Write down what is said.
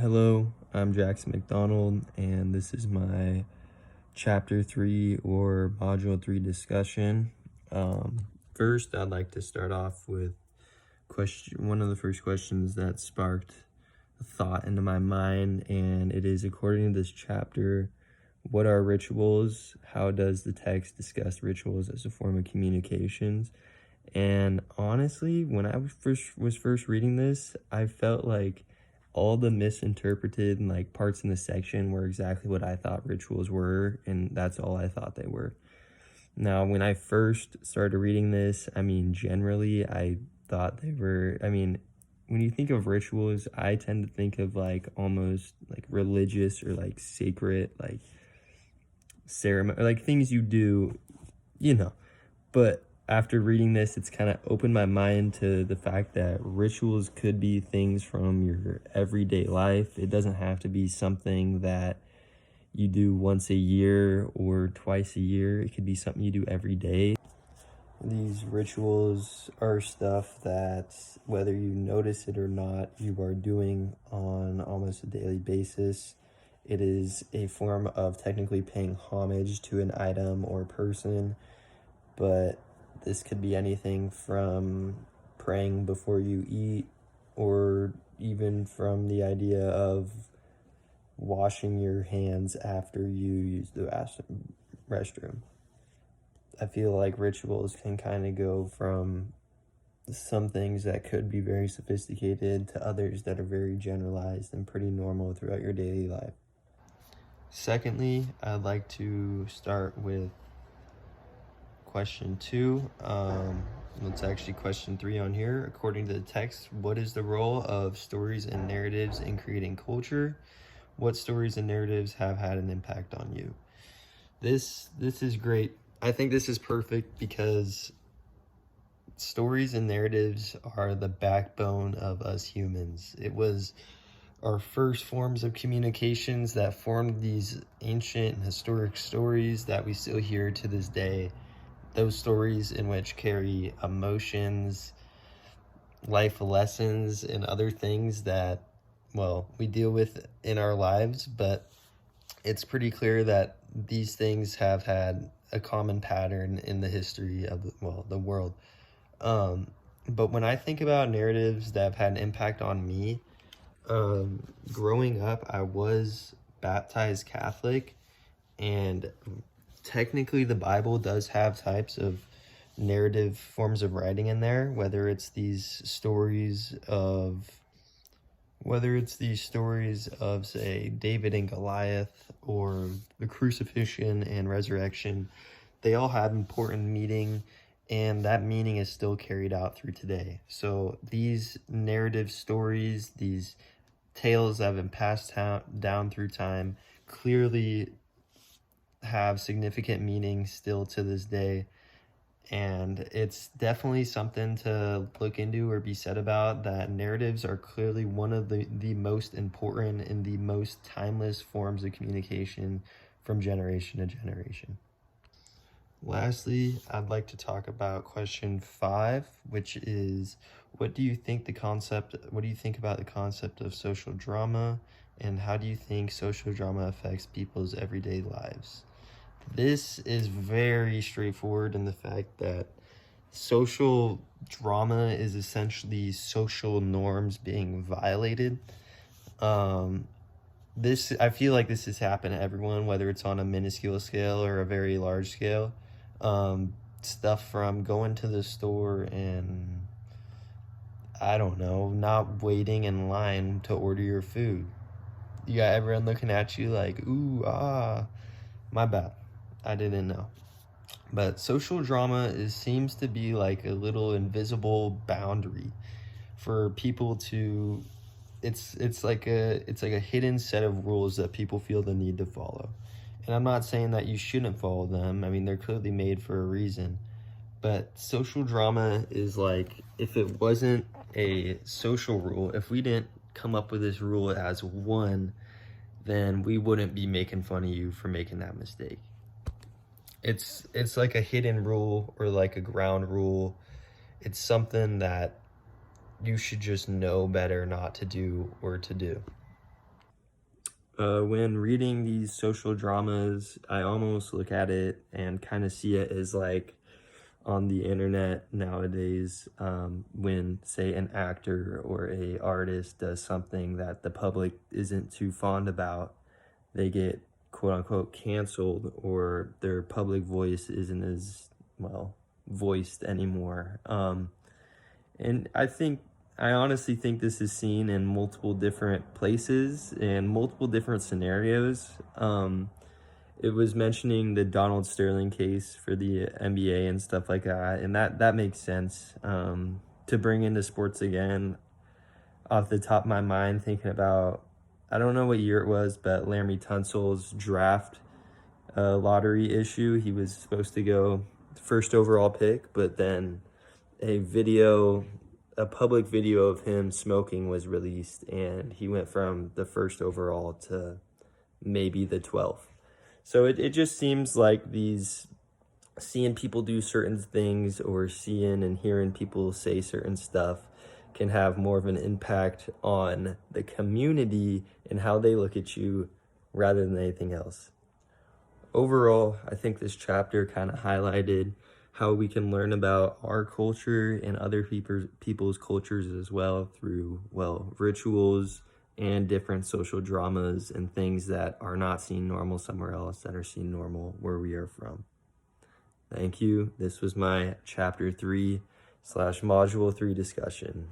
Hello, I'm Jackson McDonald, and this is my Chapter 3 or Module 3 discussion. First, I'd like to start off with one of the first questions that sparked a thought into my mind, and it is, according to this chapter, what are rituals? How does the text discuss rituals as a form of communications? And honestly, when I was first reading this, I felt like all the misinterpreted parts in the section were exactly what I thought rituals were, and that's all I thought they were. Now, when I first started reading this, generally I thought they were, when you think of rituals, I tend to think of almost religious or sacred, ceremony, things you do, you know. But after reading this, it's kind of opened my mind to the fact that rituals could be things from your everyday life. It doesn't have to be something that you do once a year or twice a year. It could be something you do every day. These rituals are stuff that, whether you notice it or not, you are doing on almost a daily basis. It is a form of technically paying homage to an item or person, but this could be anything from praying before you eat, or even from the idea of washing your hands after you use the restroom. I feel like rituals can kind of go from some things that could be very sophisticated to others that are very generalized and pretty normal throughout your daily life. Secondly, I'd like to start with question 2. It's actually question 3 on here. According to the text, what is the role of stories and narratives in creating culture? What stories and narratives have had an impact on you? This is great. I think this is perfect because stories and narratives are the backbone of us humans. It was our first forms of communications that formed these ancient and historic stories that we still hear to this day. Those stories in which carry emotions, life lessons, and other things that, we deal with in our lives, but it's pretty clear that these things have had a common pattern in the history of the world. But when I think about narratives that have had an impact on me, growing up, I was baptized Catholic, and technically the Bible does have types of narrative forms of writing in there, whether it's these stories of say David and Goliath, or the crucifixion and resurrection. They all have important meaning, and that meaning is still carried out through today. So these narrative stories, these tales that have been passed down through time, clearly have significant meaning still to this day, and it's definitely something to look into or be said about, that narratives are clearly one of the most important and the most timeless forms of communication from generation to generation. Lastly, I'd like to talk about question 5, which is, what do you think about the concept of social drama, and how do you think social drama affects people's everyday lives? This is very straightforward in the fact that social drama is essentially social norms being violated. I feel like this has happened to everyone, whether it's on a minuscule scale or a very large scale. Stuff from going to the store and, I don't know, not waiting in line to order your food. You got everyone looking at you like, ooh, my bad, I didn't know. But social drama seems to be like a little invisible boundary for people to, it's like a hidden set of rules that people feel the need to follow. And I'm not saying that you shouldn't follow them. They're clearly made for a reason. But social drama is like, if it wasn't a social rule, if we didn't come up with this rule as one, then we wouldn't be making fun of you for making that mistake. It's like a hidden rule, or like a ground rule. It's something that you should just know better not to do or to do. When reading these social dramas, I almost look at it and kind of see it as like on the internet nowadays, when say an actor or a artist does something that the public isn't too fond about, they get quote unquote canceled, or their public voice isn't as well voiced anymore. And I honestly think this is seen in multiple different places and multiple different scenarios. It was mentioning the Donald Sterling case for the NBA and stuff like that, and that makes sense. To bring into sports again, off the top of my mind, thinking about, I don't know what year it was, but Larry Tunsil's draft lottery issue. He was supposed to go first overall pick, but then a video, a public video of him smoking was released, and he went from the first overall to maybe the 12th. So it just seems like these seeing people do certain things or seeing and hearing people say certain stuff can have more of an impact on the community and how they look at you rather than anything else. Overall, I think this chapter kind of highlighted how we can learn about our culture and other people's cultures as well through, well, rituals and different social dramas and things that are not seen normal somewhere else that are seen normal where we are from. Thank you. This was my chapter 3/module 3 discussion.